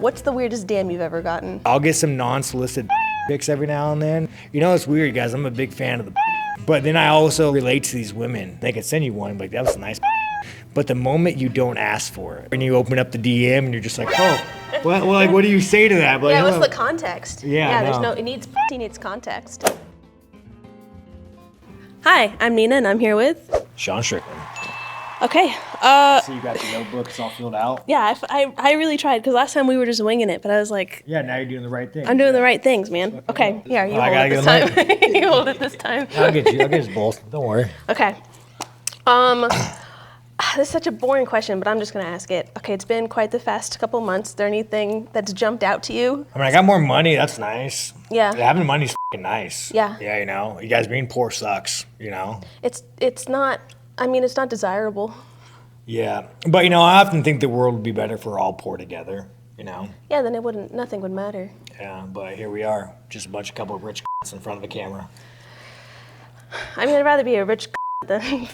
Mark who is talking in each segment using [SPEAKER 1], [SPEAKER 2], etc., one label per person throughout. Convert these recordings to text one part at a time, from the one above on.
[SPEAKER 1] What's the weirdest DM you've ever gotten?
[SPEAKER 2] I'll get some non-solicited pics every now and then. You know, it's weird, guys. I'm a big fan of the but then I also relate to these women. They can send you one, like, that was nice. But the moment you don't ask for it, and you open up the DM and you're just like, oh, well, like, what do you say to that? Like,
[SPEAKER 1] yeah, what's the context?
[SPEAKER 2] Yeah,
[SPEAKER 1] there's no, it needs context. Hi, I'm Nina, and I'm here with
[SPEAKER 2] Sean Strickland.
[SPEAKER 1] Okay.
[SPEAKER 2] So you got the notebook, it's all filled out?
[SPEAKER 1] Yeah, I really tried, because last time we were just winging it, but I was like...
[SPEAKER 2] Yeah, now you're doing the right thing.
[SPEAKER 1] I'm doing the right things, man. Okay, here, you hold it this time. You hold it this time.
[SPEAKER 2] I'll get us both, don't worry.
[SPEAKER 1] Okay. This is such a boring question, but I'm just going to ask it. Okay, it's been quite the fast couple months. Is there anything that's jumped out to you?
[SPEAKER 2] I mean, I got more money, that's nice.
[SPEAKER 1] Yeah.
[SPEAKER 2] Having money's fucking nice.
[SPEAKER 1] Yeah.
[SPEAKER 2] Yeah, you know, you guys being poor sucks, you know?
[SPEAKER 1] It's not, I mean, it's not desirable.
[SPEAKER 2] Yeah, but you know, I often think the world would be better if we're all poor together, you know?
[SPEAKER 1] Yeah, then nothing would matter.
[SPEAKER 2] Yeah, but here we are, just a couple of rich in front of the camera.
[SPEAKER 1] I mean, I'd rather be a rich than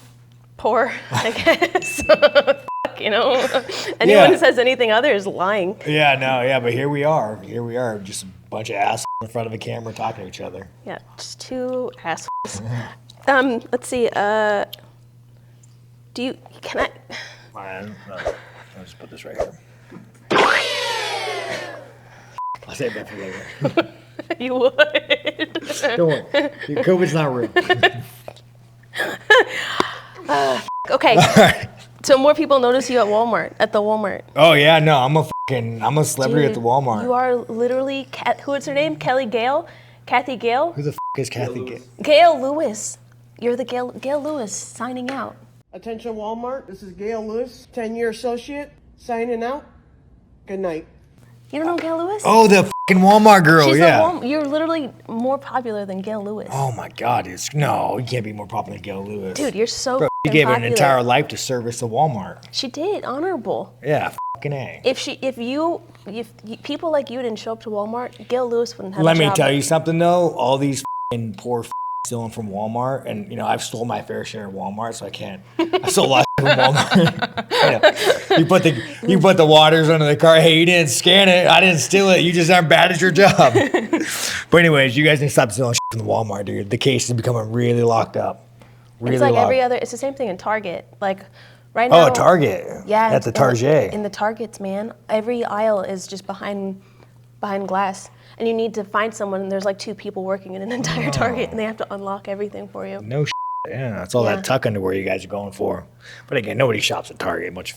[SPEAKER 1] poor, I guess. Fuck, you know? Anyone who says anything other is lying.
[SPEAKER 2] Yeah, no, yeah, but here we are, just a bunch of assholes in front of a camera talking to each other.
[SPEAKER 1] Yeah, just two assholes. Let's see, can I?
[SPEAKER 2] I'll just put this right here. I'll save that for later.
[SPEAKER 1] You would.
[SPEAKER 2] Don't worry. COVID's not real.
[SPEAKER 1] Okay. So more people notice you at the Walmart.
[SPEAKER 2] Oh yeah, no, I'm a celebrity. Dude, at the Walmart.
[SPEAKER 1] You are literally, what's her name? Kathy Gale?
[SPEAKER 2] Who the is Kathy Gale?
[SPEAKER 1] Gail Lewis. You're the Gail Lewis signing out.
[SPEAKER 3] Attention Walmart, this is Gail Lewis, 10-year associate, signing out. Good night.
[SPEAKER 1] You don't know Gail Lewis?
[SPEAKER 2] Oh, the Walmart girl,
[SPEAKER 1] You're literally more popular than Gail Lewis.
[SPEAKER 2] Oh my God, no, you can't be more popular than Gail Lewis.
[SPEAKER 1] Dude, you're so
[SPEAKER 2] Bro, she gave her an entire life to service the Walmart.
[SPEAKER 1] She did, honorable.
[SPEAKER 2] Yeah, fucking A.
[SPEAKER 1] If people like you didn't show up to Walmart, Gail Lewis wouldn't have a
[SPEAKER 2] job.
[SPEAKER 1] job.
[SPEAKER 2] Let me tell you something though, all these poor stealing from Walmart, and you know I've stole my fair share of Walmart, so I can't. I stole a lot from Walmart. You put the waters under the car. Hey, you didn't scan it. I didn't steal it. You just aren't bad at your job. But anyways, you guys need to stop stealing from the Walmart, dude. The case is becoming really locked up.
[SPEAKER 1] It's like it's the same thing in Target. Like right now.
[SPEAKER 2] Oh, Target.
[SPEAKER 1] Yeah.
[SPEAKER 2] At the Target.
[SPEAKER 1] In the Targets, man, every aisle is just behind glass. And you need to find someone, and there's like two people working in an entire Target, and they have to unlock everything for you.
[SPEAKER 2] No yeah, that's all that tuck underwear you guys are going for. But again, nobody shops at Target, much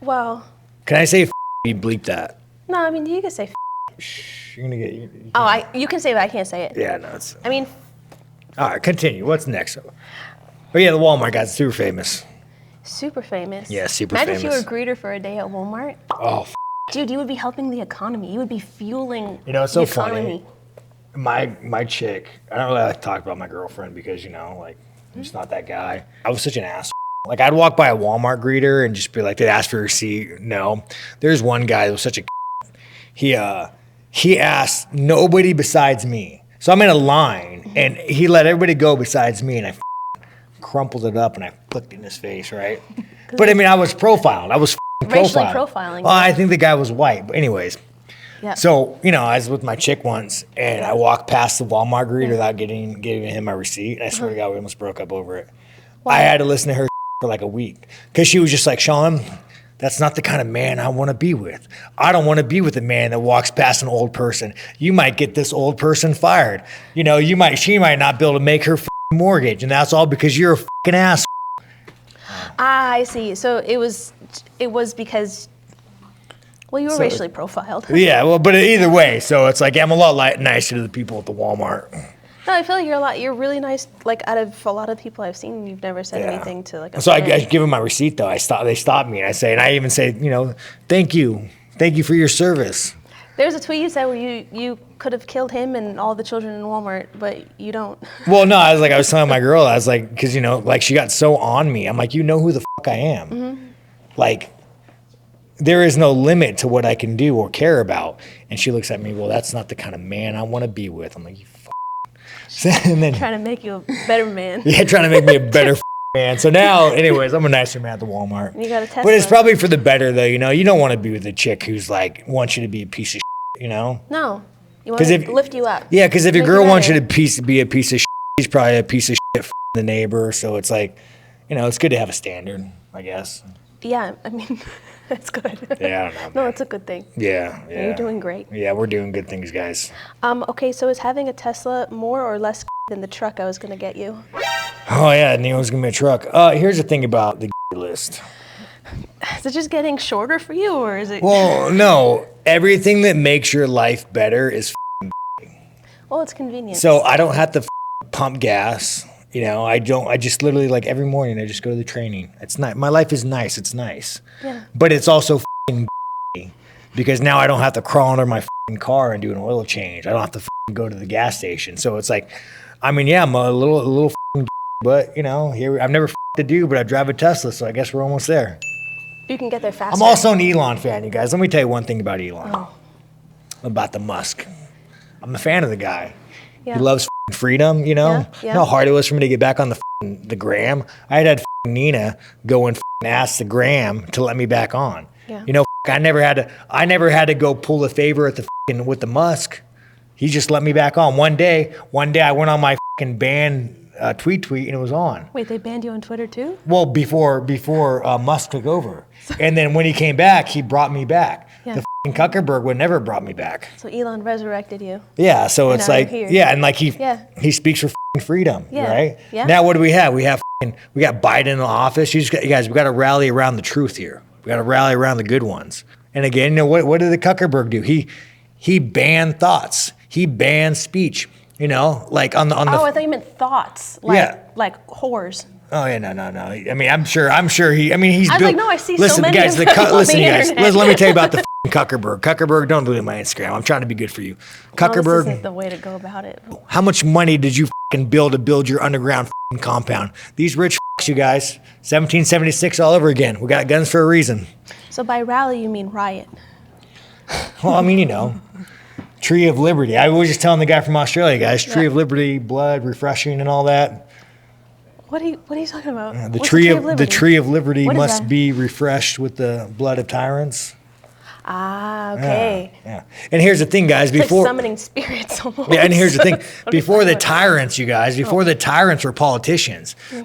[SPEAKER 1] Well.
[SPEAKER 2] Can I say you bleep that?
[SPEAKER 1] No, I mean, you can say
[SPEAKER 2] You're gonna get...
[SPEAKER 1] you can say it, but I can't say it.
[SPEAKER 2] Yeah, no, it's...
[SPEAKER 1] I mean...
[SPEAKER 2] All right, continue. What's next? Oh yeah, the Walmart guys, super famous.
[SPEAKER 1] Super famous?
[SPEAKER 2] Yeah, super
[SPEAKER 1] famous.
[SPEAKER 2] famous.
[SPEAKER 1] Imagine if you were a greeter for a day at Walmart.
[SPEAKER 2] Oh,
[SPEAKER 1] dude, you would be helping the economy. You would be fueling
[SPEAKER 2] it's
[SPEAKER 1] the
[SPEAKER 2] so
[SPEAKER 1] economy.
[SPEAKER 2] Funny. My chick, I don't really like to talk about my girlfriend because, you know, like, I'm just not that guy. I was such an ass. Like, I'd walk by a Walmart greeter and just be like, they'd ask for a receipt. No. There's one guy that was such a he asked nobody besides me. So I'm in a line, and he let everybody go besides me, and I crumpled it up, and I flicked it in his face, right? But, I mean, I was profiled.
[SPEAKER 1] Racially profiling.
[SPEAKER 2] Well, I think the guy was white, but anyways.
[SPEAKER 1] Yeah.
[SPEAKER 2] So, you know, I was with my chick once, and I walked past the Walmart greeter without giving him my receipt, and I swear to God, we almost broke up over it. Why? I had to listen to her for like a week, because she was just like, Sean, that's not the kind of man I want to be with. I don't want to be with a man that walks past an old person. You might get this old person fired. You know, she might not be able to make her mortgage, and that's all because you're a fucking ass.
[SPEAKER 1] I see. So it was because... Well, you were racially profiled.
[SPEAKER 2] Yeah, well, but either way, so it's like I'm a lot nicer to the people at the Walmart.
[SPEAKER 1] No, I feel like you're really nice. Like out of a lot of people I've seen, you've never said anything to like a
[SPEAKER 2] So I give them my receipt though. They stop me and I even say, you know, thank you for your service.
[SPEAKER 1] There's a tweet you said where you could have killed him and all the children in Walmart, but you don't.
[SPEAKER 2] Well, no, I was telling my girl, I was like, because you know, like she got so on me. I'm like, you know who the fuck I am, like. There is no limit to what I can do or care about. And she looks at me, well, that's not the kind of man I want to be with. I'm like, you f***. And then,
[SPEAKER 1] trying to make you a better man.
[SPEAKER 2] Yeah, trying to make me a better man. So now, anyways, I'm a nicer man at the Walmart.
[SPEAKER 1] You got a Tesla.
[SPEAKER 2] But it's probably for the better, though. You know, you don't want to be with a chick who's like wants you to be a piece of shit, you know?
[SPEAKER 1] No. You want to lift you up.
[SPEAKER 2] Yeah, because if your
[SPEAKER 1] Make
[SPEAKER 2] girl
[SPEAKER 1] you
[SPEAKER 2] wants you
[SPEAKER 1] better.
[SPEAKER 2] to be a piece of shit, she's probably a piece of shit the neighbor. So it's like, you know, it's good to have a standard, I guess.
[SPEAKER 1] Yeah, I mean, that's good.
[SPEAKER 2] Yeah, I don't know.
[SPEAKER 1] No,
[SPEAKER 2] man.
[SPEAKER 1] it's a good thing.
[SPEAKER 2] Yeah.
[SPEAKER 1] You're doing great.
[SPEAKER 2] Yeah, we're doing good things, guys.
[SPEAKER 1] Okay, so is having a Tesla more or less than the truck I was going to get you?
[SPEAKER 2] Oh, yeah, Neil's going to be a truck. Here's the thing about the list.
[SPEAKER 1] Is it just getting shorter for you, or is it?
[SPEAKER 2] Well, no. Everything that makes your life better is
[SPEAKER 1] Well, it's convenient.
[SPEAKER 2] so I don't have to pump gas. You know, I just literally, like, every morning I just go to the training. It's nice. My life is nice. It's nice.
[SPEAKER 1] Yeah.
[SPEAKER 2] But it's also because now I don't have to crawl under my car and do an oil change. I don't have to go to the gas station. So it's like, I mean, yeah, I'm a little but, you know, here I've never to do, but I drive a Tesla, so I guess we're almost there.
[SPEAKER 1] You can get there faster.
[SPEAKER 2] I'm also an Elon fan, you guys. Let me tell you one thing about Elon.
[SPEAKER 1] Oh.
[SPEAKER 2] About the Musk. I'm a fan of the guy.
[SPEAKER 1] Yeah.
[SPEAKER 2] He loves freedom, you know?
[SPEAKER 1] Yeah, yeah.
[SPEAKER 2] You know how hard it was for me to get back on the gram? I had Nina go and ask the gram to let me back on.
[SPEAKER 1] Yeah.
[SPEAKER 2] You know, I never had to go pull a favor at with the Musk. He just let me back on. One day I went on my ban tweet and it was on.
[SPEAKER 1] Wait, they banned you on Twitter too?
[SPEAKER 2] Well, before Musk took over. And then when he came back, he brought me back.
[SPEAKER 1] Yeah.
[SPEAKER 2] The Zuckerberg would never brought me back.
[SPEAKER 1] So Elon resurrected you.
[SPEAKER 2] Yeah, so
[SPEAKER 1] And
[SPEAKER 2] it's
[SPEAKER 1] now you're
[SPEAKER 2] like,
[SPEAKER 1] here.
[SPEAKER 2] yeah, and like he speaks for freedom,
[SPEAKER 1] Yeah.
[SPEAKER 2] right?
[SPEAKER 1] Yeah.
[SPEAKER 2] Now what do we have? We have we got Biden in office. You guys, we got to rally around the truth here. We got to rally around the good ones. And again, you know what did the Zuckerberg do? He banned thoughts. He banned speech. You know, like on the.
[SPEAKER 1] Oh, I thought you meant thoughts. Like whores.
[SPEAKER 2] Oh yeah, no. I mean, I'm sure he. I mean, he's.
[SPEAKER 1] I was
[SPEAKER 2] built,
[SPEAKER 1] like, no, I see so
[SPEAKER 2] listen,
[SPEAKER 1] many
[SPEAKER 2] guys,
[SPEAKER 1] of them on
[SPEAKER 2] listen,
[SPEAKER 1] the
[SPEAKER 2] you guys.
[SPEAKER 1] internet.
[SPEAKER 2] Let me tell you about the Zuckerberg. Zuckerberg, don't delete my Instagram. I'm trying to be good for you.
[SPEAKER 1] No, this
[SPEAKER 2] Zuckerberg,
[SPEAKER 1] isn't the way to go about it.
[SPEAKER 2] how much money did you build to build your underground compound? These rich you guys, 1776 all over again. We got guns for a reason.
[SPEAKER 1] So by rally, you mean riot?
[SPEAKER 2] Well, I mean, you know. Tree of Liberty. I was just telling the guy from Australia, guys. Tree of Liberty, blood, refreshing, and all that.
[SPEAKER 1] What are you talking about?
[SPEAKER 2] The
[SPEAKER 1] What's
[SPEAKER 2] tree of Liberty
[SPEAKER 1] What is
[SPEAKER 2] must
[SPEAKER 1] that?
[SPEAKER 2] be refreshed with the blood of tyrants.
[SPEAKER 1] Ah, okay.
[SPEAKER 2] Yeah. And here's the thing, guys.
[SPEAKER 1] It's
[SPEAKER 2] Before
[SPEAKER 1] like summoning spirits almost.
[SPEAKER 2] yeah, and here's the thing.
[SPEAKER 1] What are you
[SPEAKER 2] Before the
[SPEAKER 1] talking about?
[SPEAKER 2] tyrants, you guys. Before the tyrants were politicians.
[SPEAKER 1] Okay.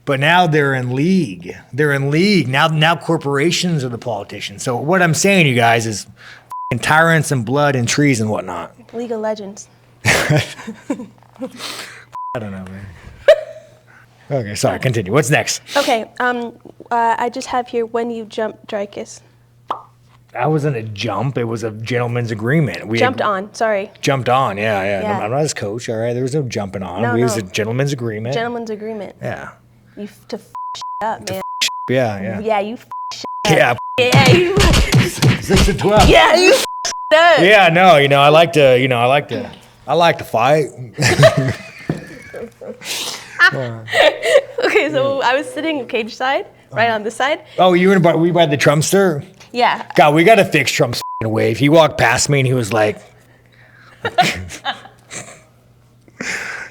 [SPEAKER 2] But now they're in league. They're in league now. Corporations are the politicians. So what I'm saying, you guys, is tyrants and blood and trees and whatnot.
[SPEAKER 1] League of Legends.
[SPEAKER 2] I don't know, man. Okay, sorry. Continue. What's next?
[SPEAKER 1] Okay. I just have here when you jumped Dricus.
[SPEAKER 2] That wasn't a jump. It was a gentleman's agreement. We
[SPEAKER 1] Jumped on. Sorry.
[SPEAKER 2] Jumped on. Yeah.
[SPEAKER 1] Yeah.
[SPEAKER 2] I'm not his coach. All right. There was no jumping on.
[SPEAKER 1] No,
[SPEAKER 2] It was a
[SPEAKER 1] no.
[SPEAKER 2] gentleman's agreement.
[SPEAKER 1] Gentleman's agreement.
[SPEAKER 2] Yeah.
[SPEAKER 1] You to up, man.
[SPEAKER 2] Yeah.
[SPEAKER 1] Yeah, you
[SPEAKER 2] Yeah.
[SPEAKER 1] Yeah, you
[SPEAKER 2] 6 to 12.
[SPEAKER 1] Yeah, you up.
[SPEAKER 2] Yeah. No. You know, I like to fight.
[SPEAKER 1] Okay, so I was sitting cage side, right on this side.
[SPEAKER 2] Oh, were you by the Trumpster?
[SPEAKER 1] Yeah.
[SPEAKER 2] God, we got to fix Trump's wave. He walked past me and he was like, I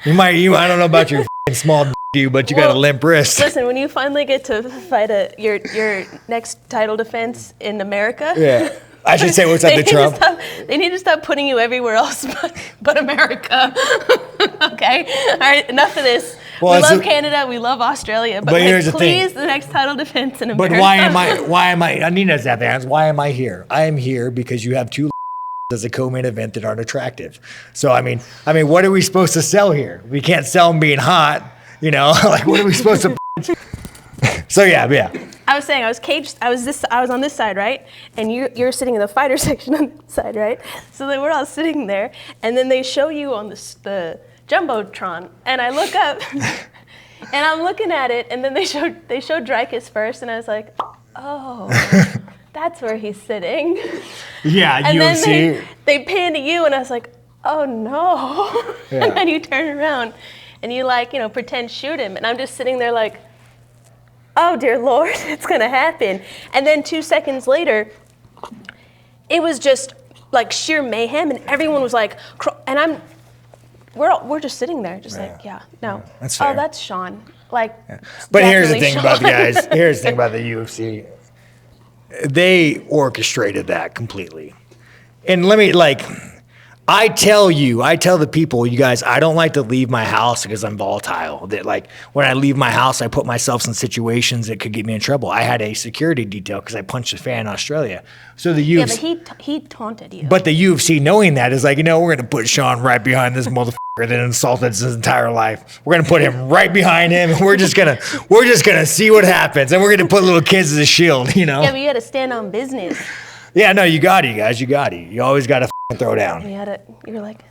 [SPEAKER 2] don't know about your small you, but you got a limp wrist.
[SPEAKER 1] Listen, when you finally get to fight your next title defense in America,
[SPEAKER 2] Yeah. I should say what's up
[SPEAKER 1] they
[SPEAKER 2] to Trump.
[SPEAKER 1] They need to stop putting you everywhere else but America. Okay? All right, enough of this.
[SPEAKER 2] Well,
[SPEAKER 1] we
[SPEAKER 2] it's
[SPEAKER 1] love
[SPEAKER 2] a-
[SPEAKER 1] Canada, we love Australia, but
[SPEAKER 2] here's the thing.
[SPEAKER 1] please, the next title defense in
[SPEAKER 2] But
[SPEAKER 1] America.
[SPEAKER 2] why am I, Nina's that answer. Why am I here? I am here because you have two as a co-main event that aren't attractive. So, I mean, what are we supposed to sell here? We can't sell them being hot, you know? Like, what are we supposed to... So, yeah.
[SPEAKER 1] I was saying I was caged. I was on this side, right? And you're sitting in the fighter section on this side, right? So they were all sitting there, and then they show you on the jumbotron, and I look up, and I'm looking at it, and then they showed Dricus first, and I was like, oh, that's where he's sitting.
[SPEAKER 2] Yeah,
[SPEAKER 1] And then
[SPEAKER 2] UFC.
[SPEAKER 1] they pan to you, and I was like, oh no.
[SPEAKER 2] Yeah.
[SPEAKER 1] And then you turn around, and you pretend shoot him, and I'm just sitting there like, oh dear Lord, it's gonna happen. And then 2 seconds later, it was just like sheer mayhem, and everyone was like, and we're just sitting there, just like, yeah, no.
[SPEAKER 2] That's fair.
[SPEAKER 1] Oh, that's Sean. Like,
[SPEAKER 2] But here's the
[SPEAKER 1] definitely
[SPEAKER 2] thing about the
[SPEAKER 1] Sean.
[SPEAKER 2] guys. Here's the thing about the UFC. They orchestrated that completely. And let me, like, I tell the people, you guys, I don't like to leave my house because I'm volatile. That, like, when I leave my house, I put myself in situations that could get me in trouble. I had a security detail because I punched a fan in Australia. So the UFC,
[SPEAKER 1] Yeah, but he taunted you.
[SPEAKER 2] but the UFC knowing that is like, you know, we're going to put Sean right behind this motherfucker that insulted his entire life. We're going to put him right behind him, and we're just going to see what happens. And we're going to put little kids as a shield, you know?
[SPEAKER 1] Yeah, but you had to stand on business.
[SPEAKER 2] Yeah, no, you got it, you guys. You got it. You always got to throw down.
[SPEAKER 1] You were like,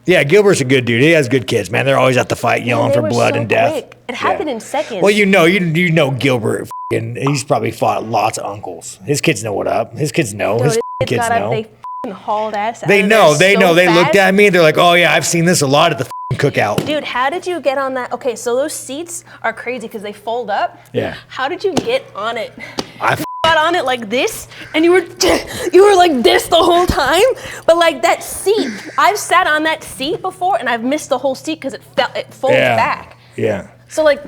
[SPEAKER 2] Yeah, Gilbert's a good dude. He has good kids, man. They're always at the fight yelling
[SPEAKER 1] they
[SPEAKER 2] for
[SPEAKER 1] were
[SPEAKER 2] blood
[SPEAKER 1] so
[SPEAKER 2] and death.
[SPEAKER 1] quick. It happened in seconds.
[SPEAKER 2] Well, you know Gilbert, and he's probably fought lots of uncles. His kids know what up. His kids know.
[SPEAKER 1] Dude,
[SPEAKER 2] His
[SPEAKER 1] kids
[SPEAKER 2] kids
[SPEAKER 1] got up,
[SPEAKER 2] know.
[SPEAKER 1] they hauled ass out
[SPEAKER 2] They
[SPEAKER 1] of
[SPEAKER 2] know.
[SPEAKER 1] there
[SPEAKER 2] They
[SPEAKER 1] so
[SPEAKER 2] know. They looked
[SPEAKER 1] fast.
[SPEAKER 2] at me. They're like, "Oh yeah, I've seen this a lot at the cookout."
[SPEAKER 1] Dude, how did you get on that? Okay, so those seats are crazy because they fold up.
[SPEAKER 2] Yeah.
[SPEAKER 1] How did you get on it?
[SPEAKER 2] I
[SPEAKER 1] Got on it like this, and you were like this the whole time. But like that seat, I've sat on that seat before, and I've missed the whole seat because it folds back.
[SPEAKER 2] Yeah.
[SPEAKER 1] So like,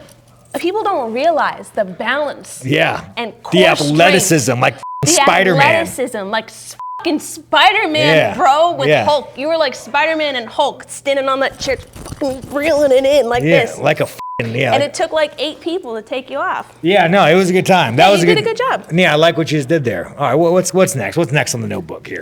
[SPEAKER 1] people don't realize the balance.
[SPEAKER 2] Yeah.
[SPEAKER 1] And
[SPEAKER 2] the
[SPEAKER 1] core
[SPEAKER 2] athleticism, like
[SPEAKER 1] the
[SPEAKER 2] Spider-Man.
[SPEAKER 1] athleticism, like fucking Spider-Man,
[SPEAKER 2] Yeah.
[SPEAKER 1] bro, with
[SPEAKER 2] Yeah.
[SPEAKER 1] Hulk. You were like Spider-Man and Hulk standing on that chair, fucking reeling it in like
[SPEAKER 2] Yeah,
[SPEAKER 1] this.
[SPEAKER 2] like a yeah.
[SPEAKER 1] And it took like 8 people to take you off.
[SPEAKER 2] Yeah, no, it was a good time. That
[SPEAKER 1] Yeah,
[SPEAKER 2] was
[SPEAKER 1] you did a good job.
[SPEAKER 2] Yeah, I like what you just did there. All right, well, what's next? What's next on the notebook here?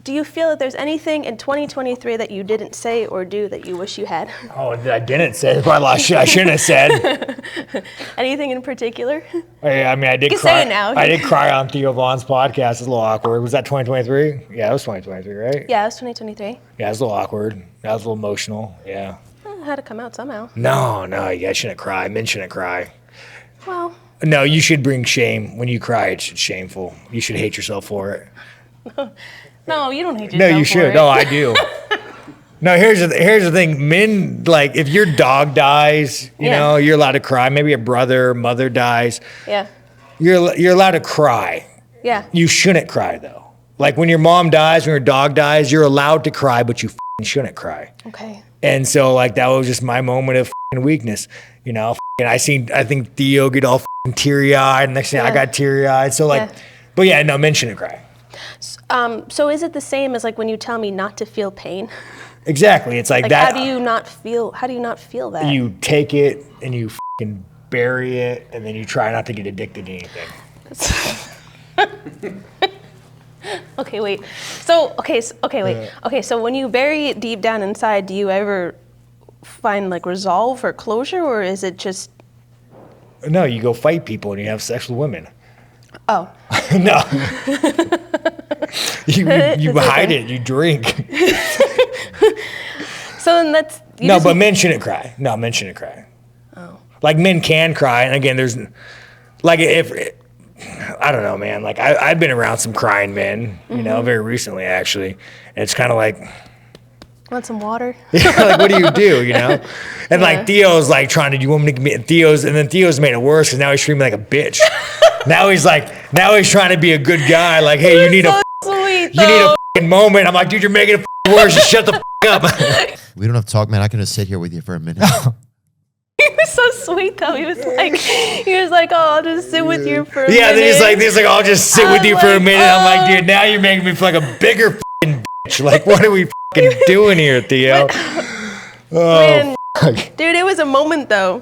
[SPEAKER 1] Do you feel that there's anything in 2023 that you didn't say or do that you wish you had?
[SPEAKER 2] Oh, I didn't say. There's probably a lot of shit I shouldn't have said.
[SPEAKER 1] Anything in particular?
[SPEAKER 2] I mean, I did
[SPEAKER 1] You can
[SPEAKER 2] cry.
[SPEAKER 1] say it now.
[SPEAKER 2] I did cry on Theo Vaughn's podcast. It's a little awkward. Was that 2023? Yeah, it was 2023, right?
[SPEAKER 1] Yeah, it was 2023.
[SPEAKER 2] Yeah, it was a little awkward. That was a little emotional. Yeah.
[SPEAKER 1] It had to come out somehow.
[SPEAKER 2] No, you guys shouldn't cry. Men shouldn't cry.
[SPEAKER 1] Well,
[SPEAKER 2] No, you should bring shame. When you cry, it's shameful. You should hate yourself for it.
[SPEAKER 1] no, you don't hate yourself.
[SPEAKER 2] No, you
[SPEAKER 1] for
[SPEAKER 2] should.
[SPEAKER 1] it.
[SPEAKER 2] No, I do. No, here's the thing. Men, like, if your dog dies, you
[SPEAKER 1] Yeah.
[SPEAKER 2] know, you're allowed to cry. Maybe your brother, mother dies.
[SPEAKER 1] Yeah.
[SPEAKER 2] You're allowed to cry.
[SPEAKER 1] Yeah.
[SPEAKER 2] You shouldn't cry, though. Like, when your mom dies, when your dog dies, you're allowed to cry, but you shouldn't cry.
[SPEAKER 1] Okay.
[SPEAKER 2] And so, like, that was just my moment of weakness. You know, I think Theo get all teary-eyed, and next thing I
[SPEAKER 1] Yeah.
[SPEAKER 2] got teary-eyed. So, like,
[SPEAKER 1] Yeah.
[SPEAKER 2] but yeah, no, men shouldn't cry.
[SPEAKER 1] So is it the same as like when you tell me not to feel pain?
[SPEAKER 2] Exactly. It's like,
[SPEAKER 1] Like
[SPEAKER 2] that.
[SPEAKER 1] how do you not feel that?
[SPEAKER 2] You take it and you bury it, and then you try not to get addicted to anything.
[SPEAKER 1] Okay, wait. So when you bury it deep down inside, do you ever find like resolve or closure, or is it just
[SPEAKER 2] No, you go fight people and you have sex with women.
[SPEAKER 1] oh?
[SPEAKER 2] No. you
[SPEAKER 1] It's
[SPEAKER 2] hide
[SPEAKER 1] okay.
[SPEAKER 2] it. You drink.
[SPEAKER 1] So then that's
[SPEAKER 2] No, but men shouldn't cry. No, men shouldn't cry.
[SPEAKER 1] Oh.
[SPEAKER 2] Like, men can cry, and again, there's like, if I don't know, man. Like, I've been around some crying men, you know, very recently actually, and it's kind of like,
[SPEAKER 1] want some water?
[SPEAKER 2] like, what do? You know? And
[SPEAKER 1] Yeah.
[SPEAKER 2] like, Theo's like trying to, you want me to give me Theo's made it worse because now he's treating me like a bitch. now he's trying to be a good guy. Like, hey, you need a fucking moment. I'm like, dude, you're making it worse. Just shut the up.
[SPEAKER 4] We don't have to talk, man. I can just sit here with you for a minute.
[SPEAKER 1] He was so sweet though. He was like, oh, I'll just sit with you for a minute.
[SPEAKER 2] Yeah, then he's like, I'll just sit with
[SPEAKER 1] I'm
[SPEAKER 2] you for a
[SPEAKER 1] like,
[SPEAKER 2] minute. I'm like, dude, now you're making me feel like a bigger fucking bitch. Like, what are we fucking doing here, Theo?
[SPEAKER 1] Man,
[SPEAKER 2] fuck.
[SPEAKER 1] dude, it was a moment though.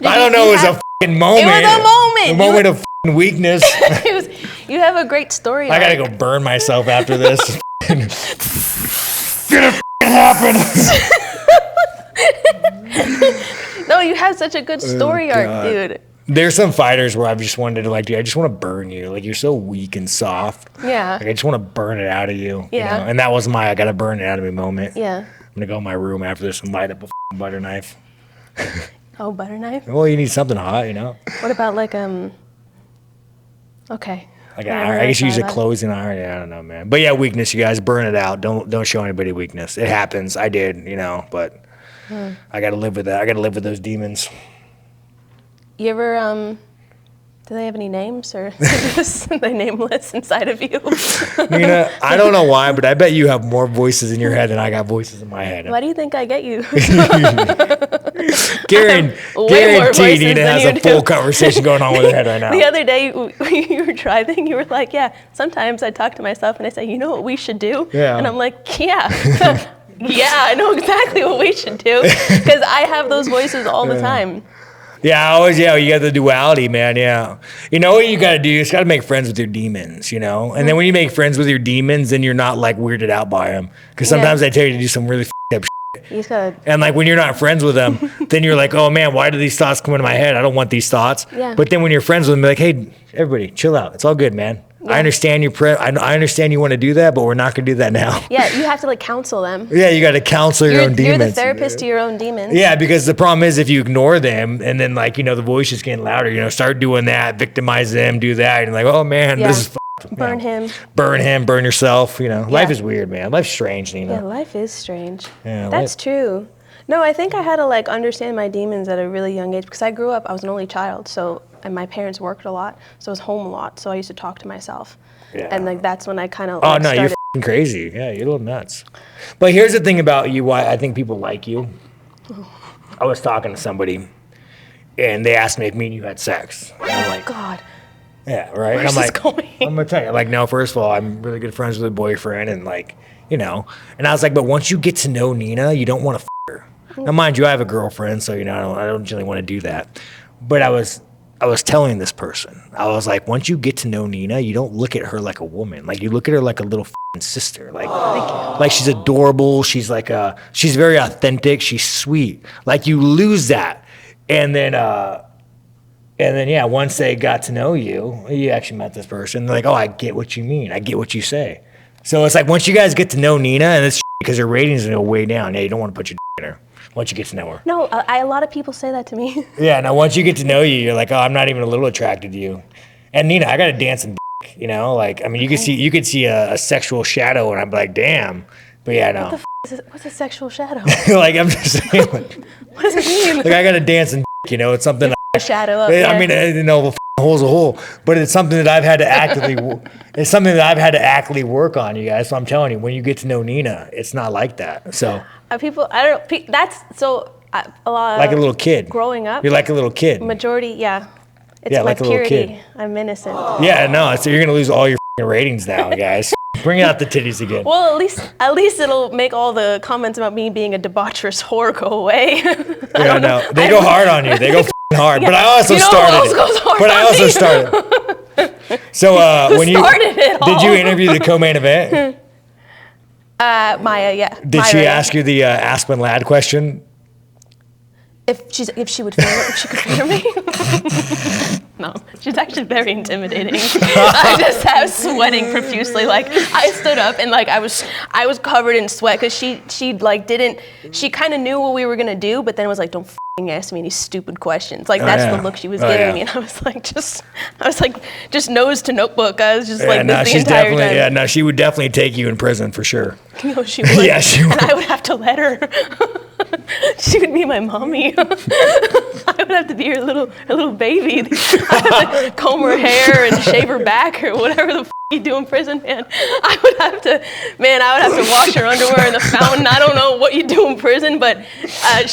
[SPEAKER 2] I don't know. It was a fucking moment.
[SPEAKER 1] It was a moment.
[SPEAKER 2] A moment of fucking weakness.
[SPEAKER 1] You have a great story.
[SPEAKER 2] I gotta go burn myself after this. Gonna happen.
[SPEAKER 1] No, you have such a good story arc,
[SPEAKER 2] God.
[SPEAKER 1] dude.
[SPEAKER 2] There's some fighters where I've just wanted to, like, dude, I just want to burn you. Like, you're so weak and soft.
[SPEAKER 1] Yeah.
[SPEAKER 2] Like, I just want to burn it out of you.
[SPEAKER 1] Yeah.
[SPEAKER 2] You know? And that was my I gotta burn it out of me moment.
[SPEAKER 1] Yeah.
[SPEAKER 2] I'm gonna go in my room after this and light up a fucking butter knife.
[SPEAKER 1] Oh, butter knife.
[SPEAKER 2] Well, you need something hot, you know?
[SPEAKER 1] What about like Okay.
[SPEAKER 2] Like,
[SPEAKER 1] Never
[SPEAKER 2] I guess you
[SPEAKER 1] thought
[SPEAKER 2] use a
[SPEAKER 1] about it.
[SPEAKER 2] closing iron. Yeah, I don't know, man. But yeah, weakness, you guys, burn it out. Don't show anybody weakness. It happens. I did, you know, but I gotta live with that. I gotta live with those demons.
[SPEAKER 1] You ever Do they have any names, or are they nameless inside of you?
[SPEAKER 2] Nina, I don't know why, but I bet you have more voices in your head than I got voices in my head.
[SPEAKER 1] Why do you think I get you?
[SPEAKER 2] Guaranteed Nina has a full conversation going on with her head right now.
[SPEAKER 1] The other day, you were driving, you were like, yeah, sometimes I talk to myself and I say, you know what we should do?
[SPEAKER 2] Yeah.
[SPEAKER 1] And I'm like, yeah. Yeah, I know exactly what we should do. Because I have those voices all the time.
[SPEAKER 2] Yeah, you got the duality, man. Yeah. You know what you got to do? You just got to make friends with your demons, you know? And then when you make friends with your demons, then you're not like weirded out by them. Because sometimes they tell you to do some really up shit.
[SPEAKER 1] You said.
[SPEAKER 2] And like when you're not friends with them, then you're like, oh man, why do these thoughts come into my head? I don't want these thoughts.
[SPEAKER 1] Yeah.
[SPEAKER 2] But then when you're friends with them, you're like, hey, everybody, chill out. It's all good, man. Yeah. I understand I understand you want to do that, but we're not going to do that now.
[SPEAKER 1] Yeah, you have to like counsel them.
[SPEAKER 2] Yeah, you got to counsel your own demons.
[SPEAKER 1] You're the therapist to your own demons.
[SPEAKER 2] Yeah, because the problem is if you ignore them and then like, you know, the voice is getting louder, you know, start doing that, victimize them, do that. And like, oh man, this is
[SPEAKER 1] burn him.
[SPEAKER 2] Burn him, burn yourself. You know, life is weird, man. Life's strange, Nina.
[SPEAKER 1] Yeah, life is strange.
[SPEAKER 2] Yeah,
[SPEAKER 1] that's true. No, I think I had to like understand my demons at a really young age because I grew up, I was an only child. And my parents worked a lot. So I was home a lot. So I used to talk to myself. Yeah. And like that's when I kind of
[SPEAKER 2] no, you're f***ing crazy. Yeah, you're a little nuts. But here's the thing about you, why I think people like you. I was talking to somebody, and they asked me if me and you had sex. And I'm like,
[SPEAKER 1] God.
[SPEAKER 2] Yeah, right.
[SPEAKER 1] Where's
[SPEAKER 2] and I'm
[SPEAKER 1] this going?
[SPEAKER 2] I'm gonna tell you. Like, no, first of all, I'm really good friends with a boyfriend, and like, you know. And I was like, but once you get to know Nina, you don't want to f*** her. Now, mind you, I have a girlfriend, so you know, I don't generally want to do that. But I was telling this person, I was like, once you get to know Nina, you don't look at her like a woman. Like you look at her like a little sister. Like she's adorable. She's like she's very authentic. She's sweet. Like you lose that, and then yeah, once they got to know you, you actually met this person. They're like, oh, I get what you mean. I get what you say. So it's like once you guys get to know Nina, and it's because her ratings are way down. Yeah, you don't want to put your in her. Once you get to know her.
[SPEAKER 1] No, a lot of people say that to me.
[SPEAKER 2] Yeah, now once you get to know you, you're like, oh, I'm not even a little attracted to you. And Nina, I got a dancing dick, you know? Like, I mean, you could see a sexual shadow, and I'm like, damn. But yeah, no.
[SPEAKER 1] What's a sexual shadow?
[SPEAKER 2] Like, I'm just saying. Like,
[SPEAKER 1] what does it mean?
[SPEAKER 2] Like, I got a dancing dick, you know? It's something.
[SPEAKER 1] A shadow up.
[SPEAKER 2] I mean, you know, a hole's a hole, but it's something that I've had to actively work on, you guys. So I'm telling you, when you get to know Nina, it's not like that. So
[SPEAKER 1] a lot.
[SPEAKER 2] Like a little kid.
[SPEAKER 1] Growing up.
[SPEAKER 2] You're like a little kid.
[SPEAKER 1] Majority, yeah. It's
[SPEAKER 2] yeah,
[SPEAKER 1] my
[SPEAKER 2] like a
[SPEAKER 1] purity.
[SPEAKER 2] little kid.
[SPEAKER 1] I'm innocent.
[SPEAKER 2] Yeah, no. So you're gonna lose all your ratings now, guys. Bring out the titties again.
[SPEAKER 1] Well, at least it'll make all the comments about me being a debaucherous whore go away.
[SPEAKER 2] Yeah, no. They go hard on you. They go hard.
[SPEAKER 1] Yeah.
[SPEAKER 2] But I also started it. So when you
[SPEAKER 1] started it all?
[SPEAKER 2] Did you interview the co-main event?
[SPEAKER 1] Maya, yeah.
[SPEAKER 2] Did she ask you the Aspen Ladd question?
[SPEAKER 1] If she would if she could fear me? No, she's actually very intimidating. I just was sweating profusely. Like I stood up and like I was covered in sweat because she kind of knew what we were gonna do, but then was like, don't f***ing ask me any stupid questions. Like that's the look she was giving me, and I was like, just nose to notebook. I was just like this the entire time.
[SPEAKER 2] Yeah, no, she would definitely take you in prison for sure.
[SPEAKER 1] No, she would.
[SPEAKER 2] Yeah, she would.
[SPEAKER 1] And I would have to let her. She would be my mommy. I would have to be her little baby. I would have to comb her hair and shave her back or whatever the you do in prison, man. I would have to wash her underwear in the fountain. I don't know what you do in prison, but I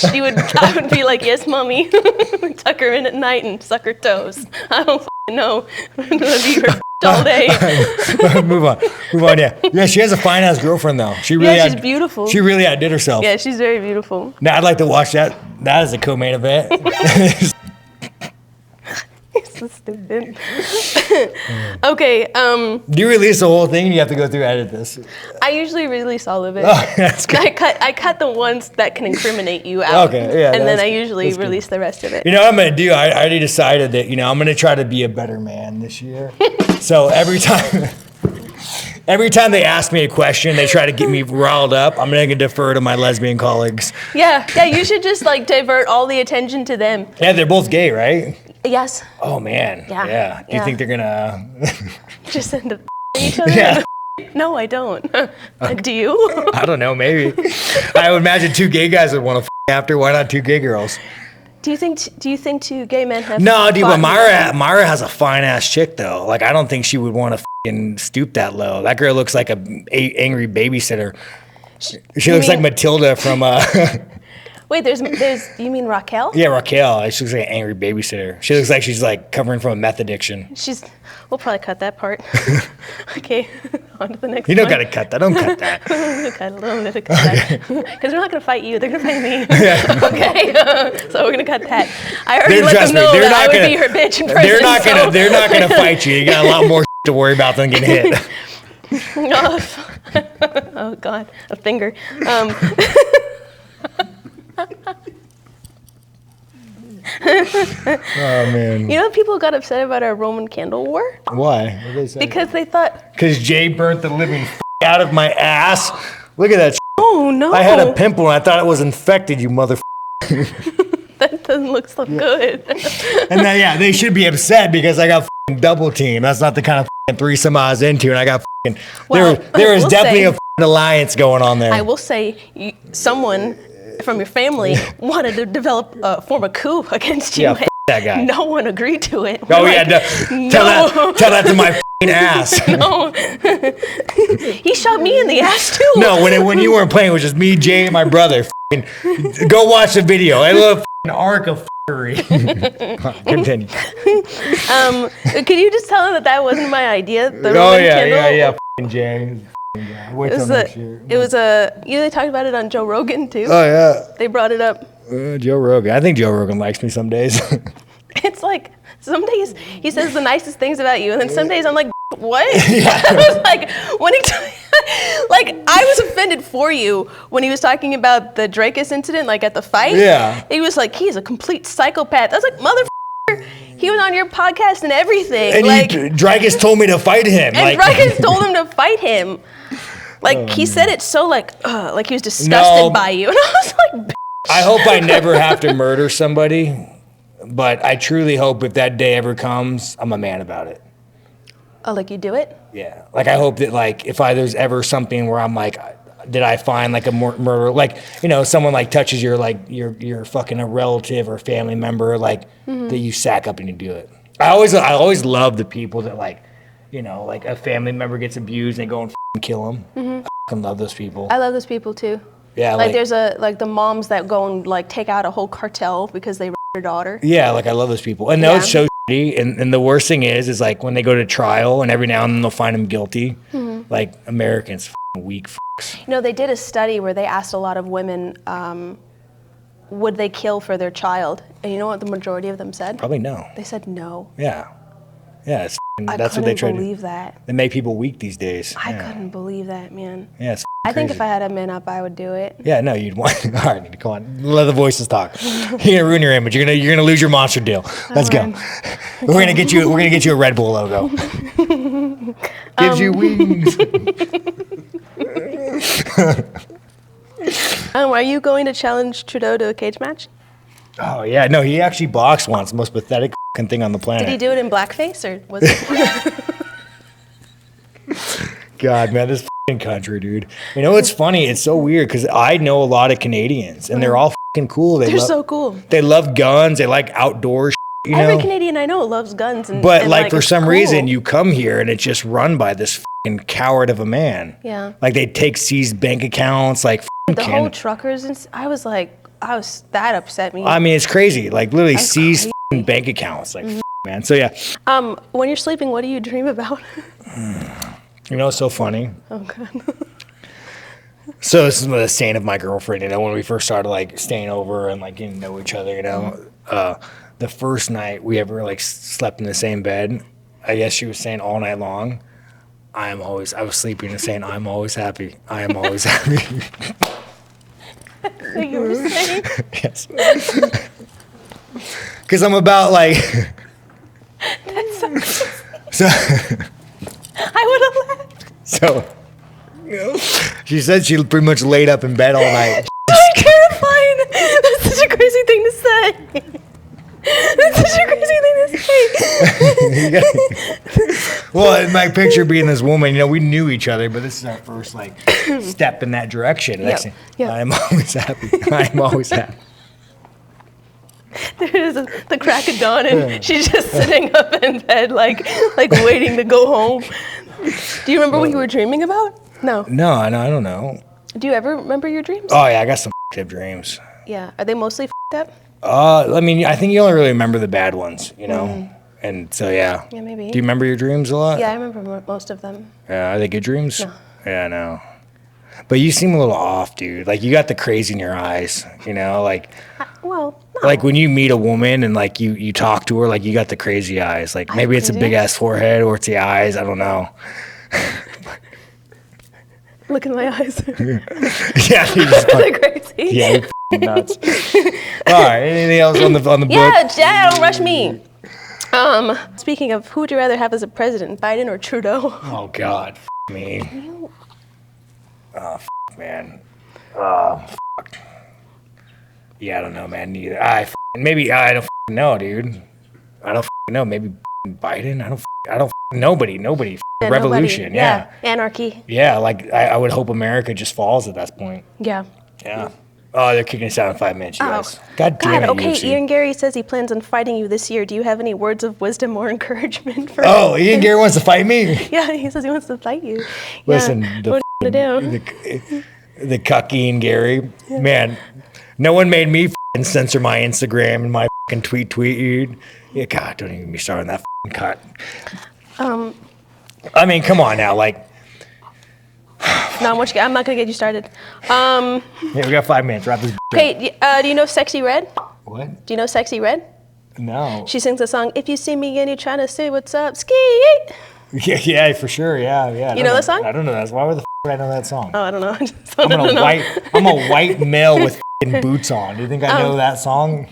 [SPEAKER 1] would be like, yes, mommy. Tuck her in at night and suck her toes. I don't know. I'm gonna be her all day.
[SPEAKER 2] Move on. Yeah, she has a fine ass girlfriend though. She's
[SPEAKER 1] beautiful.
[SPEAKER 2] She really outdid herself.
[SPEAKER 1] Yeah, she's very beautiful.
[SPEAKER 2] Now I'd like to watch that. That is a co-main event.
[SPEAKER 1] So stupid. Okay.
[SPEAKER 2] Do you release the whole thing and you have to go through edit this?
[SPEAKER 1] I usually release all of it.
[SPEAKER 2] Oh, that's good.
[SPEAKER 1] I cut the ones that can incriminate you out.
[SPEAKER 2] Okay, yeah.
[SPEAKER 1] And then I usually release the rest of it.
[SPEAKER 2] You know what I'm gonna do? I already decided that, I'm gonna try to be a better man this year. So every time they ask me a question, they try to get me riled up, I'm gonna defer to my lesbian colleagues.
[SPEAKER 1] Yeah, you should just like divert all the attention to them.
[SPEAKER 2] Yeah, they're both gay, right?
[SPEAKER 1] Yes.
[SPEAKER 2] Oh man.
[SPEAKER 1] Yeah.
[SPEAKER 2] Do you think they're gonna
[SPEAKER 1] just end up each other?
[SPEAKER 2] Yeah.
[SPEAKER 1] No, I don't. Do you?
[SPEAKER 2] I don't know, maybe. I would imagine two gay guys would want to after. Why not two gay girls?
[SPEAKER 1] Do you think two gay men have?
[SPEAKER 2] No, dude, but
[SPEAKER 1] fought-
[SPEAKER 2] Myra has a fine ass chick though. Like I don't think she would want to fucking stoop that low. That girl looks like a angry babysitter. She looks like Matilda from.
[SPEAKER 1] Wait, there's. You mean Raquel?
[SPEAKER 2] Yeah, Raquel. She looks like an angry babysitter. She looks like she's like covering from a meth addiction.
[SPEAKER 1] We'll probably cut that part. Okay, on to the next.
[SPEAKER 2] You don't
[SPEAKER 1] one.
[SPEAKER 2] gotta cut that. Don't cut that.
[SPEAKER 1] Cut a little bit because they're not gonna fight you. They're gonna fight me. Okay, so we're gonna cut that. I already let them know that I would be her bitch in person.
[SPEAKER 2] They're not gonna fight you. You got a lot more to worry about than getting hit.
[SPEAKER 1] Oh God, a finger.
[SPEAKER 2] Oh man.
[SPEAKER 1] You know, people got upset about our Roman candle war
[SPEAKER 2] Why? What did they say?
[SPEAKER 1] because they thought,
[SPEAKER 2] Because Jay burnt the living out of my ass. Look at that.
[SPEAKER 1] oh no,
[SPEAKER 2] I had a pimple and I thought it was infected. You mother.
[SPEAKER 1] that doesn't look so good.
[SPEAKER 2] And then, yeah, they should be upset because I got double team. That's not the kind of threesome I was into, and I got
[SPEAKER 1] Well,
[SPEAKER 2] there is
[SPEAKER 1] I will
[SPEAKER 2] definitely
[SPEAKER 1] say-
[SPEAKER 2] a alliance going on there.
[SPEAKER 1] I will say, someone from your family wanted to develop a form of coup against you.
[SPEAKER 2] Yeah, that guy.
[SPEAKER 1] No one agreed to it.
[SPEAKER 2] Oh
[SPEAKER 1] We're
[SPEAKER 2] yeah,
[SPEAKER 1] like,
[SPEAKER 2] tell that to my ass.
[SPEAKER 1] no. He shot me in the ass too.
[SPEAKER 2] No, when you weren't playing, it was just me, Jay, and my brother. Go watch the video. I love arc of f***ery. Continue.
[SPEAKER 1] Could you just tell him that wasn't my idea? The
[SPEAKER 2] Oh
[SPEAKER 1] Roman
[SPEAKER 2] yeah,
[SPEAKER 1] candle?
[SPEAKER 2] yeah, f***ing Jay. Wait till next year.
[SPEAKER 1] It was a. You know, they talked about it on Joe Rogan too.
[SPEAKER 2] Oh yeah.
[SPEAKER 1] They brought it up.
[SPEAKER 2] Joe Rogan. I think Joe Rogan likes me some days.
[SPEAKER 1] It's like some days he says the nicest things about you, and then some days I'm like, what? I was like, when he like I was offended for you when he was talking about the Dricus incident, like at the fight.
[SPEAKER 2] Yeah.
[SPEAKER 1] He was like, he's a complete psychopath. I was like, motherfucker, he was on your podcast and everything.
[SPEAKER 2] And
[SPEAKER 1] like,
[SPEAKER 2] Dricus told me to fight him.
[SPEAKER 1] and Dricus told him to fight him. Like he said it so like he was disgusted by you, and I was like,
[SPEAKER 2] I hope I never have to murder somebody, but I truly hope if that day ever comes, I'm a man about it.
[SPEAKER 1] oh, like you do it?
[SPEAKER 2] Yeah. Like I hope that like if there's ever something where I'm like, did I find like a murder, like, you know, someone like touches your like your fucking a relative or family member, like that you sack up and you do it. I always love the people that like, you know, like a family member gets abused and they go and kill them. I fucking love those people.
[SPEAKER 1] I love those people too.
[SPEAKER 2] Yeah.
[SPEAKER 1] Like there's the moms that go and like take out a whole cartel because they raped their daughter.
[SPEAKER 2] Yeah, like I love those people. And those so shitty. And the worst thing is like when they go to trial and every now and then they'll find them guilty. Like Americans, weak fucks.
[SPEAKER 1] You know, they did a study where they asked a lot of women, would they kill for their child? And you know what the majority of them said?
[SPEAKER 2] Probably no.
[SPEAKER 1] They said no.
[SPEAKER 2] Yeah. Yeah, it's
[SPEAKER 1] I
[SPEAKER 2] that's what they try
[SPEAKER 1] couldn't
[SPEAKER 2] to
[SPEAKER 1] believe that.
[SPEAKER 2] They make people weak these days.
[SPEAKER 1] I couldn't believe that, man.
[SPEAKER 2] Yeah, it's
[SPEAKER 1] I think
[SPEAKER 2] crazy.
[SPEAKER 1] if I had a man up, I would do it.
[SPEAKER 2] Yeah, no, you'd want. All right, come on, let the voices talk. You're gonna ruin your image. You're gonna lose your monster deal. Let's go. We're gonna get you a Red Bull logo. Gives you wings.
[SPEAKER 1] Are you going to challenge Trudeau to a cage match?
[SPEAKER 2] Oh yeah, no, he actually boxed once. Most pathetic thing on the planet.
[SPEAKER 1] Did he do it in blackface or was it?
[SPEAKER 2] God, man, this country, dude. You know what's funny? It's so weird because I know a lot of Canadians and they're all cool.
[SPEAKER 1] They're so cool.
[SPEAKER 2] They love guns. They like outdoor. You know?
[SPEAKER 1] Every Canadian I know loves guns.
[SPEAKER 2] But
[SPEAKER 1] and
[SPEAKER 2] like for
[SPEAKER 1] it's
[SPEAKER 2] some
[SPEAKER 1] cool.
[SPEAKER 2] reason, you come here and it's just run by this coward of a man.
[SPEAKER 1] Yeah.
[SPEAKER 2] Like they take seized bank accounts, like
[SPEAKER 1] The whole truckers and that upset me.
[SPEAKER 2] I mean, it's crazy. Like literally
[SPEAKER 1] That's
[SPEAKER 2] seized
[SPEAKER 1] crazy.
[SPEAKER 2] bank accounts, like man. So yeah.
[SPEAKER 1] When you're sleeping, what do you dream about?
[SPEAKER 2] You know, it's so funny.
[SPEAKER 1] Oh God.
[SPEAKER 2] So this is the saying of my girlfriend. You know, when we first started like staying over and like getting to know each other. You know, the first night we ever like slept in the same bed. I guess she was saying all night long, I was sleeping and saying, I'm always happy. I am always happy.
[SPEAKER 1] What you were saying?
[SPEAKER 2] Yes. Because I'm about like.
[SPEAKER 1] That's so cool.
[SPEAKER 2] So.
[SPEAKER 1] I would have laughed.
[SPEAKER 2] So. She said she pretty much laid up in bed all night.
[SPEAKER 1] That's terrifying. That's such a crazy thing to say. That's such a crazy thing to say.
[SPEAKER 2] Well, in my picture being this woman, you know, we knew each other, but this is our first like step in that direction.
[SPEAKER 1] Yep.
[SPEAKER 2] I'm always happy. I'm always happy.
[SPEAKER 1] There's the crack of dawn, and she's just sitting up in bed, like waiting to go home. Do you remember what you were dreaming about? No.
[SPEAKER 2] No, I don't know.
[SPEAKER 1] Do you ever remember your dreams?
[SPEAKER 2] Oh yeah, I got some up dreams.
[SPEAKER 1] Yeah. Are they mostly up?
[SPEAKER 2] I mean, I think you only really remember the bad ones, you know? And so, yeah.
[SPEAKER 1] Yeah, maybe.
[SPEAKER 2] Do you remember your dreams a lot?
[SPEAKER 1] Yeah, I remember most of them.
[SPEAKER 2] Yeah, are they good dreams?
[SPEAKER 1] No.
[SPEAKER 2] Yeah, no. But you seem a little off, dude. Like, you got the crazy in your eyes, you know? Like,
[SPEAKER 1] Well, no.
[SPEAKER 2] like when you meet a woman and, like, you talk to her, like, you got the crazy eyes. Like, maybe it's a big-ass forehead or it's the eyes. I don't know.
[SPEAKER 1] Look in my eyes.
[SPEAKER 2] Yeah, you just
[SPEAKER 1] They're crazy.
[SPEAKER 2] yeah, you're nuts. All right, anything else on the book?
[SPEAKER 1] Yeah, don't rush me. Speaking of, who would you rather have as a president, Biden or Trudeau?
[SPEAKER 2] Oh, God, me. Oh, man. Yeah, I don't know, man, neither. I don't know, dude. I don't know. Maybe Biden? I don't nobody.
[SPEAKER 1] Yeah,
[SPEAKER 2] Revolution,
[SPEAKER 1] nobody.
[SPEAKER 2] yeah.
[SPEAKER 1] Anarchy.
[SPEAKER 2] Yeah, like, I would hope America just falls at that point.
[SPEAKER 1] Yeah.
[SPEAKER 2] Yeah. Oh, they're kicking us out in 5 minutes, you guys. God damn it,
[SPEAKER 1] okay,
[SPEAKER 2] UFC.
[SPEAKER 1] Ian Gary says he plans on fighting you this year. Do you have any words of wisdom or encouragement for
[SPEAKER 2] Oh, Ian Gary wants to fight me?
[SPEAKER 1] Yeah, he says he wants to fight you.
[SPEAKER 2] Listen,
[SPEAKER 1] yeah. What to do?
[SPEAKER 2] the cuck Ian Gary. Yeah. Man, no one made me censor my Instagram and my tweet, dude. Yeah, God, don't even get me started on that cut. I mean, come on now, like.
[SPEAKER 1] No, I'm not gonna get you started.
[SPEAKER 2] Yeah, we got 5 minutes. Wrap this.
[SPEAKER 1] Okay, do you know Sexy Red?
[SPEAKER 2] What?
[SPEAKER 1] Do you know Sexy Red?
[SPEAKER 2] No.
[SPEAKER 1] She sings a song. If you see me and you're trying to say what's up, ski.
[SPEAKER 2] Yeah, for sure. Yeah.
[SPEAKER 1] You know the song?
[SPEAKER 2] I don't know that. Why would the would I know that song?
[SPEAKER 1] Oh, I don't know.
[SPEAKER 2] I'm a white male with boots on. Do you think I know that song?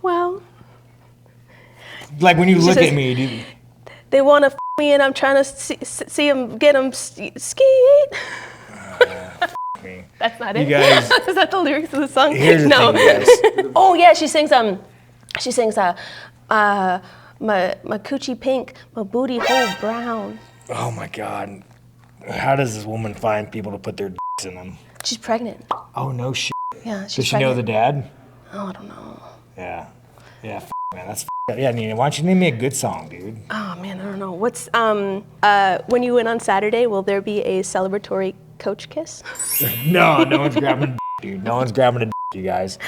[SPEAKER 1] Well.
[SPEAKER 2] Like when you look at me, do you...
[SPEAKER 1] They want to me and I'm trying to see them get them ski. That's not it.
[SPEAKER 2] You guys,
[SPEAKER 1] is that the lyrics of the song?
[SPEAKER 2] Here's the thing, you guys.
[SPEAKER 1] Oh yeah, she sings my coochie pink, my booty hole brown.
[SPEAKER 2] Oh my God. How does this woman find people to put their dicks in them?
[SPEAKER 1] She's pregnant.
[SPEAKER 2] Oh no shit.
[SPEAKER 1] Yeah, she's
[SPEAKER 2] Does she
[SPEAKER 1] pregnant.
[SPEAKER 2] know the dad?
[SPEAKER 1] Oh, I don't know.
[SPEAKER 2] Yeah, man, that's yeah, Nina, why don't you name me a good song, dude?
[SPEAKER 1] Oh man, I don't know. What's when you win on Saturday, will there be a celebratory coach kiss?
[SPEAKER 2] No one's grabbing a dude. No one's grabbing a you guys.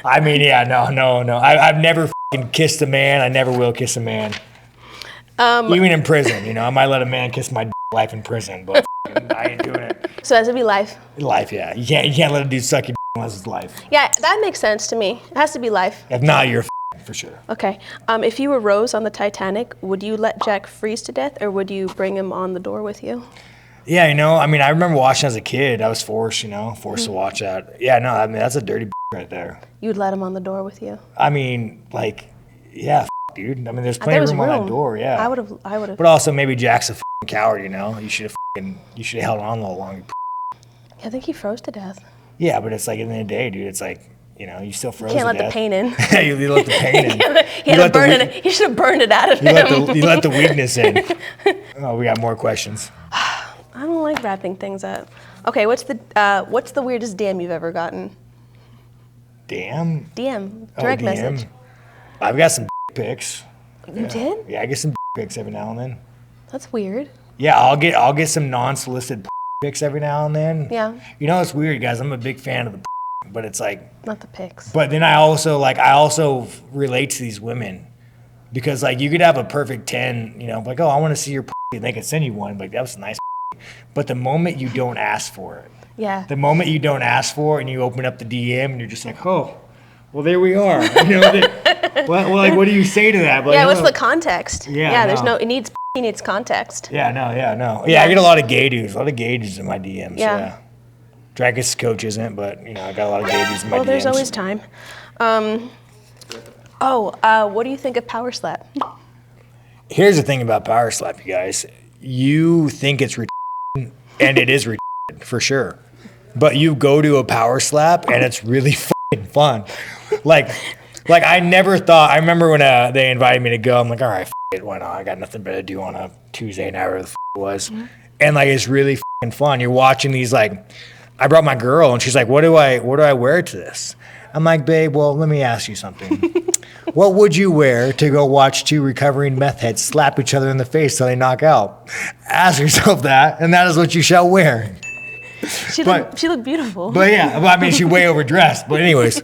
[SPEAKER 2] I mean, yeah, no. I've never kissed a man. I never will kiss a man. Even in prison, you know, I might let a man kiss my life in prison, but I ain't doing it.
[SPEAKER 1] So has to be life.
[SPEAKER 2] Life, yeah. You can't let a dude suck your unless it's life.
[SPEAKER 1] Yeah, that makes sense to me. It has to be life.
[SPEAKER 2] If not, you're for sure.
[SPEAKER 1] Okay. If you were Rose on the Titanic, would you let Jack freeze to death, or would you bring him on the door with you?
[SPEAKER 2] Yeah, you know, I mean, I remember watching as a kid. I was forced to watch that. Yeah, no, I mean, that's a dirty right there.
[SPEAKER 1] You'd let him on the door with you?
[SPEAKER 2] I mean, like, yeah, dude. I mean, there's plenty of room on that door, yeah.
[SPEAKER 1] I would have.
[SPEAKER 2] But also, maybe Jack's a coward, you know? You should have held on a little longer.
[SPEAKER 1] I think he froze to death.
[SPEAKER 2] Yeah, but it's like, at the end of the day, dude, it's like, you know, you still froze
[SPEAKER 1] you can't
[SPEAKER 2] to
[SPEAKER 1] let
[SPEAKER 2] death.
[SPEAKER 1] the pain in.
[SPEAKER 2] You let the pain in.
[SPEAKER 1] He should have burned it out of him.
[SPEAKER 2] You let the weakness in. Oh, we got more questions.
[SPEAKER 1] I don't like wrapping things up. Okay, what's the weirdest DM you've ever gotten?
[SPEAKER 2] DM?
[SPEAKER 1] DM, direct message.
[SPEAKER 2] I've got some pics.
[SPEAKER 1] You did?
[SPEAKER 2] Yeah, I get some pics every now and then.
[SPEAKER 1] That's weird.
[SPEAKER 2] Yeah, I'll get some non-solicited pics every now and then.
[SPEAKER 1] Yeah.
[SPEAKER 2] You know, it's weird, guys. I'm a big fan of the but it's like...
[SPEAKER 1] Not the pics.
[SPEAKER 2] But then I also relate to these women. Because, like, you could have a perfect 10, you know, like, oh, I want to see your and they could send you one. Like, that was nice. But the moment you don't ask for it.
[SPEAKER 1] Yeah.
[SPEAKER 2] The moment you don't ask for it and you open up the DM and you're just like, oh, well, there we are. You know, like, what do you say to that? But,
[SPEAKER 1] yeah, what's the context?
[SPEAKER 2] Yeah,
[SPEAKER 1] it needs context.
[SPEAKER 2] Yeah, no. Yeah, I get a lot of gay dudes. A lot of gay dudes in my DMs. Yeah. Dricus coach isn't, but, you know, I got a lot of gay dudes in my DMs.
[SPEAKER 1] Well, there's always time. What do you think of Power Slap?
[SPEAKER 2] Here's the thing about Power Slap, you guys. You think it's and it is for sure. But you go to a Power Slap and it's really fun. Like I never thought. I remember when they invited me to go. I'm like, all right, it, why not? I got nothing better to do on a Tuesday night, whatever the it was. Mm-hmm. And like, it's really fun. You're watching these. Like, I brought my girl, and she's like, what do I wear to this? I'm like, babe, well, let me ask you something. What would you wear to go watch two recovering meth heads slap each other in the face till they knock out? Ask yourself that, and that is what you shall wear.
[SPEAKER 1] She looked beautiful.
[SPEAKER 2] But yeah, I mean, she's way overdressed. But anyways,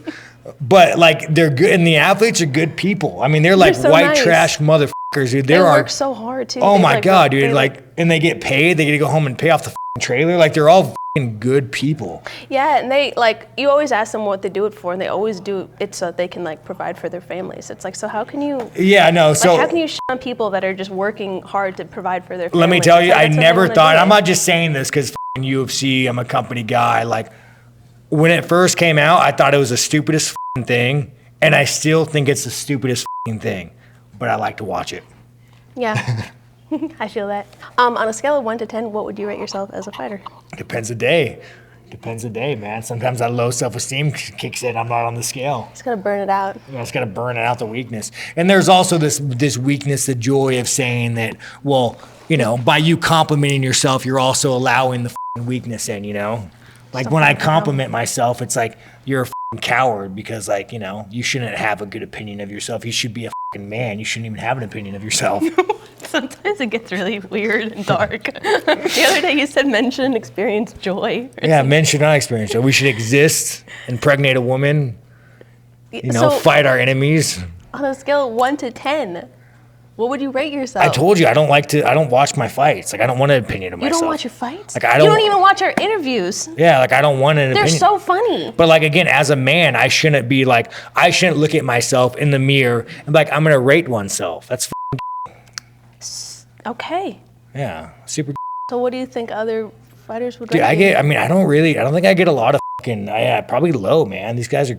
[SPEAKER 2] but like they're good, and the athletes are good people. I mean, they're like
[SPEAKER 1] so
[SPEAKER 2] white
[SPEAKER 1] nice.
[SPEAKER 2] trash motherfuckers, dude.
[SPEAKER 1] They work so hard too.
[SPEAKER 2] Oh
[SPEAKER 1] They,
[SPEAKER 2] my
[SPEAKER 1] like,
[SPEAKER 2] god, dude!
[SPEAKER 1] they,
[SPEAKER 2] Like, and they get paid. They get to go home and pay off the trailer. Like, they're all good people.
[SPEAKER 1] Yeah, and they like, you always ask them what they do it for, and they always do it so they can like provide for their families. It's like, so how can you?
[SPEAKER 2] Yeah, no. So
[SPEAKER 1] Like, how can you shit on people that are just working hard to provide for their families?
[SPEAKER 2] let me tell you,
[SPEAKER 1] It's like,
[SPEAKER 2] I
[SPEAKER 1] that's what they
[SPEAKER 2] never
[SPEAKER 1] wanna
[SPEAKER 2] thought.
[SPEAKER 1] do.
[SPEAKER 2] I'm not just saying this because UFC. I'm a company guy. Like, when it first came out, I thought it was the stupidest thing, and I still think it's the stupidest thing. But I like to watch it.
[SPEAKER 1] Yeah, I feel that. On a scale of 1 to 10, what would you rate yourself as a fighter?
[SPEAKER 2] Depends the day. Depends the day, man. Sometimes that low self-esteem kicks in. I'm not on the scale.
[SPEAKER 1] Just gotta burn it out.
[SPEAKER 2] You know, it's got to burn out the weakness. And there's also this weakness, the joy of saying that, well, you know, by you complimenting yourself, you're also allowing the weakness in, you know? Like, when I compliment myself, it's like, you're a coward because, like, you know, you shouldn't have a good opinion of yourself. You should be a man. You shouldn't even have an opinion of yourself.
[SPEAKER 1] Sometimes it gets really weird and dark. The other day you said men shouldn't experience joy.
[SPEAKER 2] Yeah, men should not experience it. We should exist, impregnate a woman, you know, fight our enemies.
[SPEAKER 1] On a scale of 1 to 10, what would you rate yourself?
[SPEAKER 2] I told you, I don't watch my fights. Like, I don't want an opinion of
[SPEAKER 1] You
[SPEAKER 2] myself.
[SPEAKER 1] don't watch your fights?
[SPEAKER 2] Like,
[SPEAKER 1] You don't even watch our interviews.
[SPEAKER 2] Yeah, like, I don't want an
[SPEAKER 1] They're
[SPEAKER 2] opinion.
[SPEAKER 1] so funny.
[SPEAKER 2] But like, again, as a man, I shouldn't look at myself in the mirror and be like, I'm gonna rate oneself. That's
[SPEAKER 1] Okay.
[SPEAKER 2] yeah, super.
[SPEAKER 1] So what do you think other fighters would
[SPEAKER 2] Dude,
[SPEAKER 1] rate you?
[SPEAKER 2] I don't think I get a lot of probably low, man. These guys are,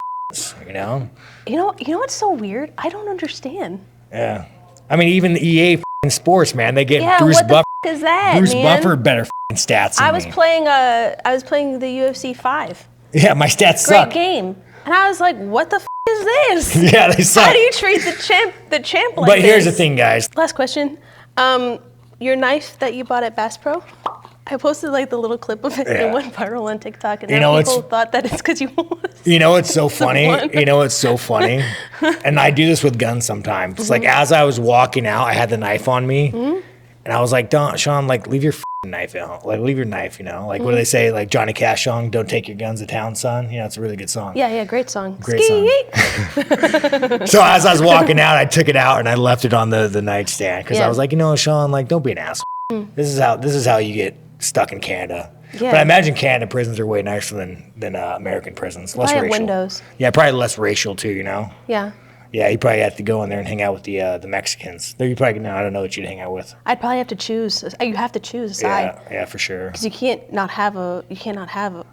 [SPEAKER 2] you know?
[SPEAKER 1] You know what's so weird? I don't understand.
[SPEAKER 2] Yeah. I mean, even the EA Sports, man, they get
[SPEAKER 1] Yeah,
[SPEAKER 2] Bruce
[SPEAKER 1] what the
[SPEAKER 2] Buffer.
[SPEAKER 1] is that,
[SPEAKER 2] Bruce
[SPEAKER 1] man?
[SPEAKER 2] Buffer better stats than
[SPEAKER 1] I was
[SPEAKER 2] me.
[SPEAKER 1] playing the UFC 5.
[SPEAKER 2] Yeah, my stats
[SPEAKER 1] Great
[SPEAKER 2] suck.
[SPEAKER 1] game. And I was like, what the is this?
[SPEAKER 2] Yeah, they suck.
[SPEAKER 1] How do you treat the champ like
[SPEAKER 2] But here's the
[SPEAKER 1] this?
[SPEAKER 2] thing, guys.
[SPEAKER 1] Last question. Your knife that you bought at Bass Pro, I posted like the little clip of it.
[SPEAKER 2] Yeah.
[SPEAKER 1] It went viral on TikTok, and
[SPEAKER 2] You
[SPEAKER 1] now
[SPEAKER 2] know,
[SPEAKER 1] people thought that it's because you lost.
[SPEAKER 2] You know what's so funny?
[SPEAKER 1] Someone.
[SPEAKER 2] You know what's so funny? And I do this with guns sometimes. It's like, as I was walking out, I had the knife on me, and I was like, "Don't, Sean, like, leave your knife out. Like, leave your knife, you know? Like, what do they say? Like, Johnny Cash song, don't take your guns to town, son. You know, it's a really good song.
[SPEAKER 1] Yeah, great song.
[SPEAKER 2] Great song. So as I was walking out, I took it out and I left it on the nightstand because I
[SPEAKER 1] Yeah.
[SPEAKER 2] was like, you know, Sean, like, don't be an asshole. This is how you get stuck in Canada.
[SPEAKER 1] Yeah.
[SPEAKER 2] But I imagine Canada prisons are way nicer than American prisons. Less
[SPEAKER 1] Probably have
[SPEAKER 2] racial.
[SPEAKER 1] windows.
[SPEAKER 2] Yeah, probably less racial too. You know.
[SPEAKER 1] Yeah.
[SPEAKER 2] Yeah, you probably have to go in there and hang out with the Mexicans. You probably I don't know what you'd hang out with.
[SPEAKER 1] I'd probably have to choose. You have to choose a side.
[SPEAKER 2] Yeah, for sure.
[SPEAKER 1] Because you cannot have a.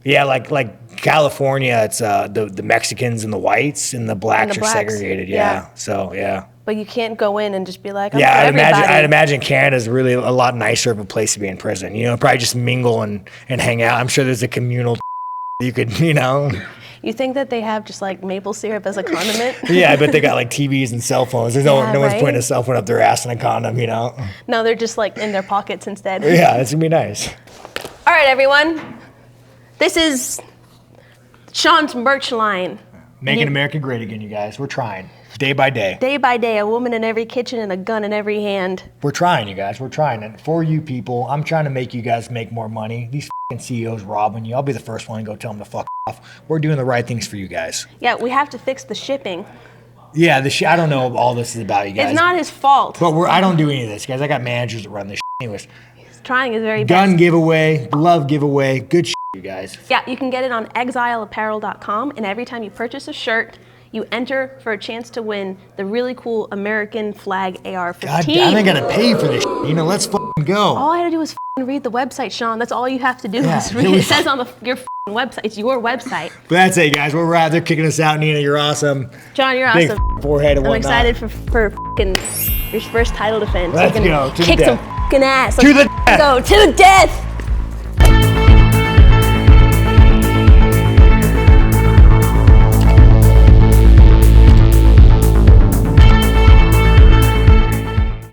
[SPEAKER 2] Yeah, like California, it's the Mexicans and the whites and the blacks are
[SPEAKER 1] blacks.
[SPEAKER 2] segregated. Yeah. So yeah.
[SPEAKER 1] But you can't go in and just be like, I'm
[SPEAKER 2] Yeah,
[SPEAKER 1] for everybody.
[SPEAKER 2] I'd imagine Canada's really a lot nicer of a place to be in prison. You know, probably just mingle and hang out. I'm sure there's a communal you could, you know.
[SPEAKER 1] You think that they have just like maple syrup as a condiment?
[SPEAKER 2] Yeah, I bet they got like TVs and cell phones. There's no one's
[SPEAKER 1] right?
[SPEAKER 2] putting a cell phone up their ass in a condom, you know.
[SPEAKER 1] No, they're just like in their pockets instead.
[SPEAKER 2] Yeah, it's gonna be nice.
[SPEAKER 1] All right, everyone. This is Sean's merch line.
[SPEAKER 2] Making America great again, you guys. We're trying. Day by day.
[SPEAKER 1] Day by day, a woman in every kitchen and a gun in every hand.
[SPEAKER 2] We're trying, you guys. We're trying. And for you people, I'm trying to make you guys make more money. These CEOs robbing you. I'll be the first one to go tell them to fuck off. We're doing the right things for you guys.
[SPEAKER 1] Yeah, we have to fix the shipping.
[SPEAKER 2] Yeah, I don't know what all this is about, you guys.
[SPEAKER 1] It's not his fault.
[SPEAKER 2] But I don't do any of this, guys. I got managers that run this anyways.
[SPEAKER 1] He's trying his very
[SPEAKER 2] Gun
[SPEAKER 1] best.
[SPEAKER 2] giveaway, glove giveaway, good you guys.
[SPEAKER 1] Yeah, you can get it on exileapparel.com, and every time you purchase a shirt, you enter for a chance to win the really cool American flag AR-15.
[SPEAKER 2] God damn, I gotta pay for this. You know, let's fucking go.
[SPEAKER 1] All I had to do was read the website, Sean. That's all you have to do is read. It says on your website. It's your website.
[SPEAKER 2] But that's it, guys. We're out there kicking us out. Nina, you're awesome.
[SPEAKER 1] John, you're
[SPEAKER 2] Big
[SPEAKER 1] awesome.
[SPEAKER 2] forehead and
[SPEAKER 1] I'm
[SPEAKER 2] whatnot.
[SPEAKER 1] excited for your first title defense.
[SPEAKER 2] Let's
[SPEAKER 1] You're gonna
[SPEAKER 2] go. To the
[SPEAKER 1] kick some
[SPEAKER 2] death.
[SPEAKER 1] ass.
[SPEAKER 2] To the
[SPEAKER 1] Let's go to the death.